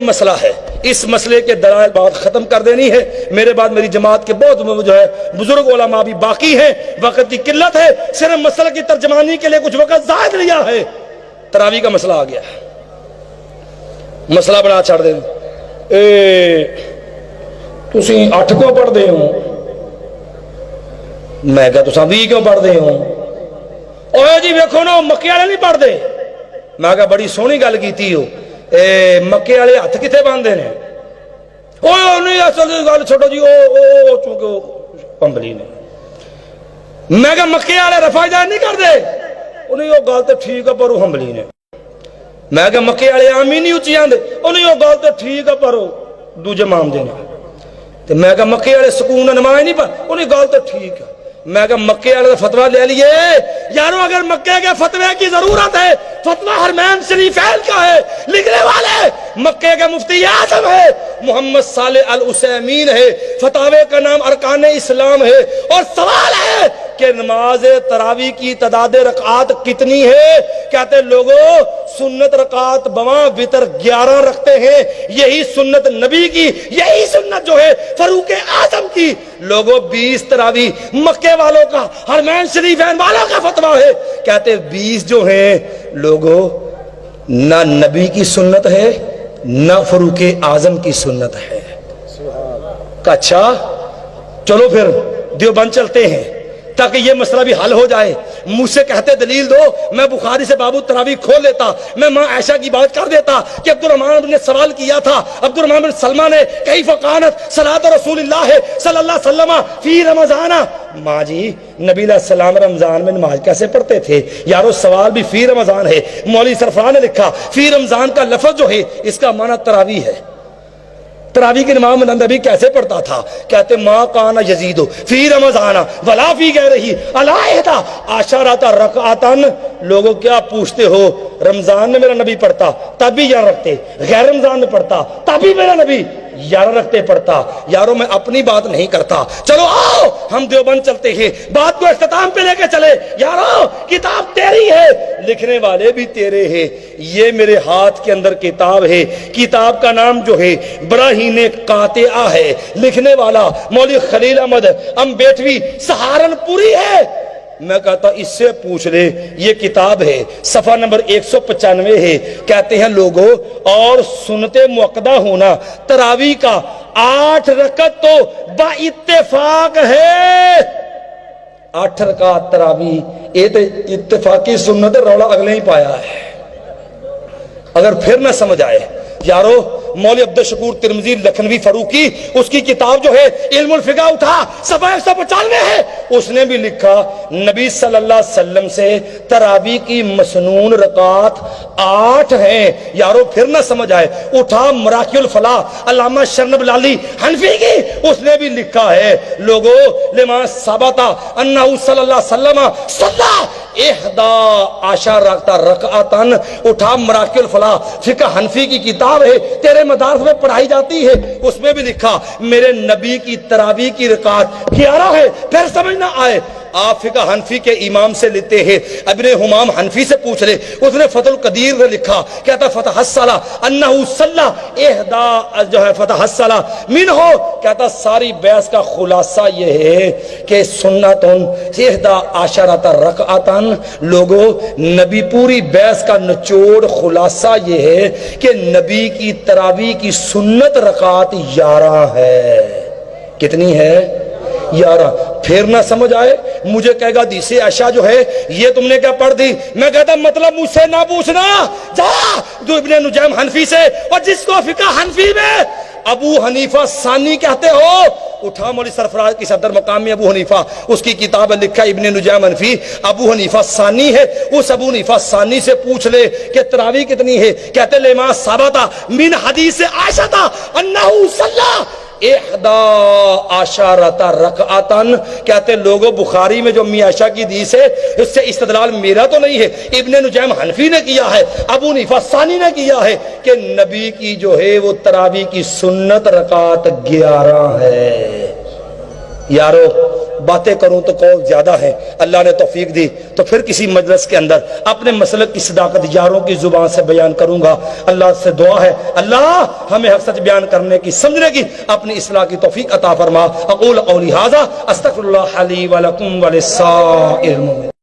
مسئلہ ہے، اس مسئلے کے دلائل بات ختم کر دینی ہے۔ میرے بعد میری جماعت کے بہت جو ہے بزرگ علماء بھی باقی ہیں، وقت کی قلت ہے، صرف مسئلہ کی ترجمانی کے لیے کچھ وقت زائد لیا ہے۔ تراویح کا مسئلہ آ گیا، مسئلہ بڑا چھڑ دیں تسی 8 کیوں پڑھ دے ہو، میں کہا تساں 20 کیوں پڑھ دے ہو، اوہ جی ویکھو نا مکے والے نہیں پڑھ دے، میں کہا بڑی سونی گل کیتی ہو، مکے والے ہاتھ کتے باندھے نے، اوہ نہیں اصل گل چھوٹو جی او چونکہ پمبلی نے، میں کہا مکے والے رفع جان نہیں کر دے، انہیں وہ گل تو ٹھیک ہے پر وہ حملی نے، میں کہا مکے والے آمین نہیں اچھی آندے، انہیں وہ گل تو ٹھیک ہے پر وہ دوجے مام دے نے، میں کہا مکے والے سکون نمائے نہیں پر انہیں گل تو ٹھیک ہے، میں کہا مکے والے فتویٰ لے لیے یارو، اگر مکے کے فتوے کی ضرورت ہے فتویٰ حرمین شریفین کا ہے، لکھنے والے مکے کے مفتی اعظم ہے محمد صالح العثیمین ہے، فتاوے کا نام ارکان اسلام ہے، اور سوال ہے کہ نماز تراویح کی تعداد رکعات کتنی ہے؟ کہتے لوگوں سنت رکعات بواں وتر 11 رکھتے ہیں، یہی سنت نبی کی، یہی سنت جو ہے فاروق اعظم کی، لوگوں 20 تراویح مکے والوں کا حرمین شریفین والوں کا فتویٰ ہے، کہتے 20 جو ہیں لوگوں نہ نبی کی سنت ہے نہ فاروق اعظم کی سنت ہے۔ اچھا چلو پھر دیوبند چلتے ہیں تاکہ یہ مسئلہ بھی حل ہو جائے، مجھ سے کہتے دلیل دو، میں بخاری سے باب التراویح کھول لیتا، میں ماں عائشہ کی بات کر دیتا کہ عبد الرحمن نے سوال کیا تھا، عبد الرحمن بن سلمہ نے کیف کانت صلاۃ رسول اللہ صلی اللہ علیہ وسلم فی رمضان، ماں جی نبی علیہ السلام رمضان میں نماز کیسے پڑھتے تھے؟ یارو سوال بھی فی رمضان ہے، مولوی سرفراز نے لکھا فی رمضان کا لفظ جو ہے اس کا معنی تراویح ہے، تراویح کی نماز نبی کیسے پڑھتا تھا؟ کہتے ما کان یزید فی رمضان ولا فی غیرہ الا احدی عشرۃ رکعۃ، لوگوں کیا پوچھتے ہو، رمضان میں میرا نبی پڑھتا تب بھی 11 رکھتے، غیر رمضان میں پڑھتا تب بھی میرا نبی 11 رکھتے پڑھتا۔ یارو میں اپنی بات نہیں کرتا، چلو آؤ ہم دیوبند چلتے ہیں، بات کو اختتام پہ لے کے چلے، یارو کتاب تیری ہے، لکھنے والے بھی تیرے ہیں، یہ میرے ہاتھ کے اندر کتاب ہے، کتاب کا نام جو ہے براہین قاطعہ ہے، لکھنے والا مولوی خلیل احمد امبیٹوی سہارنپوری ہے، میں کہتا اس سے پوچھ لے، یہ کتاب ہے صفحہ نمبر 195 ہے، کہتے ہیں لوگوں اور سنت موقدہ ہونا تراویح کا 8 رکعت تو با اتفاق ہے، 8 رکعت تراویح یہ تو اتفاقی سنت رولا اگلے ہی پایا ہے۔ اگر پھر نہ سمجھ آئے یارو، مولوی عبد الشکور ترمذی لکھنوی فاروقی اس کی کتاب جو ہے علم الفقہ اٹھا صفحہ 195 ہے، اس نے بھی لکھا نبی صلی اللہ علیہ وسلم سے تراویح کی مسنون رکعات 8 ہیں۔ یارو پھر نہ سمجھ آئے، اٹھا مراقی الفلاح علامہ شرنب لالی حنفی کی، اس نے بھی لکھا ہے لوگوں لما ثبت انہ صلی اللہ علیہ وسلم صلی 11 رکعتن، اٹھا مراقی الفلاح فقہ حنفی کی کتاب ہے، تیرے مدارس میں پڑھائی جاتی ہے، اس میں بھی لکھا میرے نبی کی تراویح کی رکعت 11 ہے۔ پھر سمجھ نہ آئے آپ فقہ حنفی کے امام سے لیتے ہیں، ابن حمام حنفی سے پوچھ لے، اس نے فتح القدیر میں لکھا، کہتا فتح الصلاۃ انہ صلی 11 جو ہے فتح الصلاۃ منہ، کہتا ساری بحث کا خلاصہ یہ ہے کہ سنتن 11 رکعتن، لوگوں نبی پوری بحث کا نچوڑ خلاصہ یہ ہے کہ نبی کی تراویح کی سنت رکعت 11 ہے، کتنی ہے؟ 11۔ پھر نہ سمجھ آئے مجھے کہے گا حدیث عائشہ جو ہے یہ تم نے کیا پڑھ دی، میں کہتا مطلب مجھ سے نہ پوچھنا، جا جو ابن نجیم حنفی سے، اور جس کو فقہ حنفی میں ابو حنیفہ ثانی کہتے ہو، اٹھا مولوی سرفراز کی صدر مقامی ابو حنیفہ، اس کی کتاب لکھا ابن نجیم حنفی ابو حنیفہ ثانی ہے، اس ابو حنیفہ ثانی سے پوچھ لے کہ تراویح کتنی ہے، کہتے لما ثبت من حدیث عائشہ انہ صلی 11 رکعتن، کہتے لوگوں بخاری میں جو امی عائشہ کی حدیث ہے اس سے استدلال میرا تو نہیں ہے، ابن نجیم حنفی نے کیا ہے، ابو حنیفہ ثانی نے کیا ہے کہ نبی کی جو ہے وہ تراویح کی سنت رکعت 11 ہے۔ یارو باتیں کروں تو قول زیادہ ہے، اللہ نے توفیق دی تو پھر کسی مجلس کے اندر اپنے مسلک کی صداقت یاروں کی زبان سے بیان کروں گا۔ اللہ سے دعا ہے اللہ ہمیں حق سچ بیان کرنے کی، سمجھنے کی، اپنی اصلاح کی توفیق عطا فرما۔ اقول قولی ھذا استغفر اللہ لی ولکم ولسائر المؤمنین۔